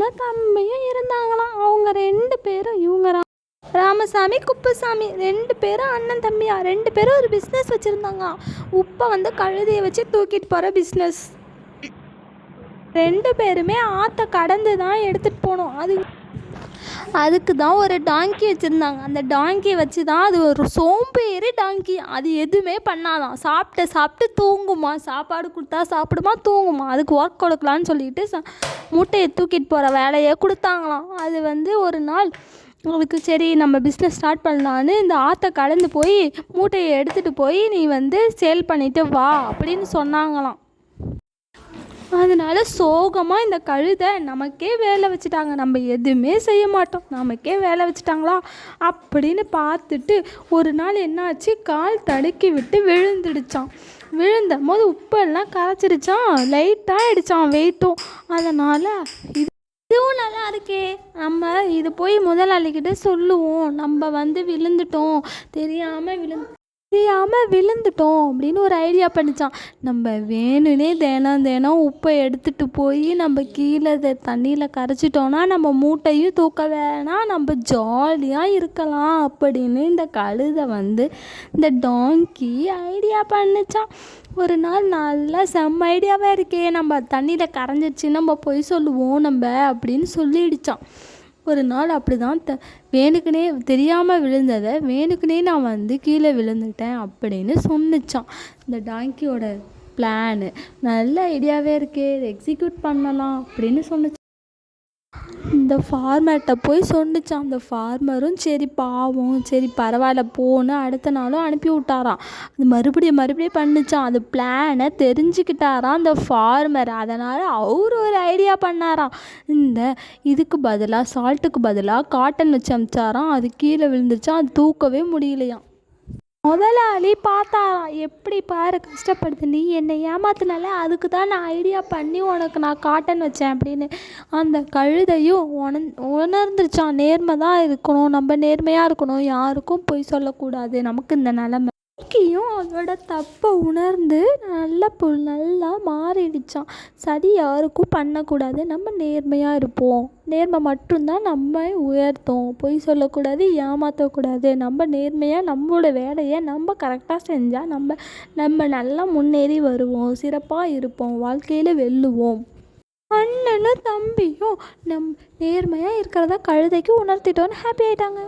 அண்ணனும் தம்பியும் இருந்தாங்களாம். அவங்க 2 பேரும் ராமசாமி குப்புசாமி 2 பேரும் அண்ணன் தம்பியா 2 பேரும் ஒரு பிஸ்னஸ் வச்சுருந்தாங்க. உப்பை கழுதையை வச்சு தூக்கிட்டு போகிற பிஸ்னஸ். 2 பேருமே ஆற்றை கடந்து தான் எடுத்துகிட்டு போகணும். அதுக்கு தான் ஒரு டாங்கி வச்சுருந்தாங்க. அந்த டாங்கியை வச்சு தான் அது ஒரு சோம்பேறி டாங்கி. அது எதுவுமே பண்ணாதான், சாப்பிட்டு தூங்குமா. சாப்பாடு கொடுத்தா சாப்பிடுமா, தூங்குமா. அதுக்கு ஒர்க் கொடுக்கலான்னு சொல்லிட்டு மூட்டையை தூக்கிட்டு போகிற வேலையை கொடுத்தாங்களாம். அது ஒரு நாள் அதுக்கு சரி நம்ம பிஸ்னஸ் ஸ்டார்ட் பண்ணலான்னு இந்த ஆற்றை கடந்து போய் மூட்டையை எடுத்துகிட்டு போய் நீ சேல் பண்ணிவிட்டு வா அப்படின்னு சொன்னாங்களாம். அதனால சோகமாக இந்த கழுதை நமக்கே வேலை வச்சுட்டாங்க, நம்ம எதுவுமே செய்ய மாட்டோம், நமக்கே வேலை வச்சுட்டாங்களா அப்படின்னு பார்த்துட்டு ஒரு நாள் என்னாச்சு, கால் தடுக்கி விட்டு விழுந்துடுச்சான். விழுந்தும் போது உப்பெல்லாம் கரைச்சிடுச்சான், லைட்டாக ஆகிடுச்சான் வெயிட்டும். அதனால் இதுவும் நல்லா இருக்கே, நம்ம இது போய் முதலாளிக்கிட்ட சொல்லுவோம், நம்ம விழுந்துட்டோம், தெரியாமல் விழுந்துட்டோம் அப்படின்னு ஒரு ஐடியா பண்ணிச்சான். நம்ம வேணும்னே தினம் உப்பை எடுத்துகிட்டு போய் நம்ம கீழே தண்ணியில் கரைச்சிட்டோன்னா நம்ம மூட்டையும் தூக்க வேணாம், நம்ம ஜாலியாக இருக்கலாம் அப்படின்னு இந்த கழுதை இந்த டாங்கி ஐடியா பண்ணிச்சான். ஒரு நாள் நல்லா செம்ம ஐடியாவாக இருக்கே, நம்ம தண்ணியில் கரைஞ்சிச்சு நம்ம போய் சொல்லுவோம் நம்ம அப்படின்னு சொல்லிடுச்சான். ஒரு நாள் அப்படி தான் வேணுக்குனே தெரியாமல் விழுந்ததை வேணுக்குனே நான் கீழே விழுந்துட்டேன் அப்படின்னு சொன்னிச்சான். இந்த டாங்கியோட பிளானு நல்ல ஐடியாவே இருக்கே, இதை எக்ஸிக்யூட் பண்ணலாம் அப்படின்னு சொன்னிச்சான். இந்த ஃபார்மர்கிட்ட போய் சொன்னிச்சான். அந்த ஃபார்மரும் சரி பாவம், சரி பரவாயில்ல போன்னு அடுத்த நாளும் அனுப்பி விட்டாராம். அது மறுபடியும் பண்ணிச்சான். அது பிளானை தெரிஞ்சுக்கிட்டாராம் அந்த ஃபார்மர். அதனால் அவர் ஒரு ஐடியா பண்ணாராம். இதுக்கு பதிலாக சால்ட்டுக்கு பதிலாக காட்டன் வச்சு அமிச்சாராம். அது கீழே விழுந்துச்சான், அது தூக்கவே முடியலையாம். முதலாளி பார்த்தாராம், எப்படி பாரு கஷ்டப்படுது, நீ என்னை ஏமாத்தினால அதுக்கு தான் நான் ஐடியா பண்ணி உனக்கு நான் காட்டன் வச்சேன் அப்படின்னு. அந்த கழுதையும் உணர்ந்துருச்சான், நேர்மை தான் இருக்கணும், நம்ம நேர்மையாக இருக்கணும், யாருக்கும் பொய் சொல்லக்கூடாது, நமக்கு இந்த நிலைமை. அதோட தப்பை உணர்ந்து நல்லா மாறிடுச்சான். சரி யாருக்கும் பண்ணக்கூடாது, நம்ம நேர்மையாக இருப்போம், நேர்மை மட்டும்தான் நம்ம உயர்த்தும், பொய் சொல்லக்கூடாது, ஏமாற்றக்கூடாது, நம்ம நேர்மையாக நம்மளோட வேலையை நம்ம கரெக்டாக செஞ்சால் நம்ம நல்லா முன்னேறி வருவோம், சிறப்பாக இருப்போம், வாழ்க்கையில் வெல்லுவோம். அண்ணனும் தம்பியும் நேர்மையாக இருக்கிறதா கழுதைக்கு உணர்த்திட்டோன்னு ஹாப்பி ஆகிட்டாங்க.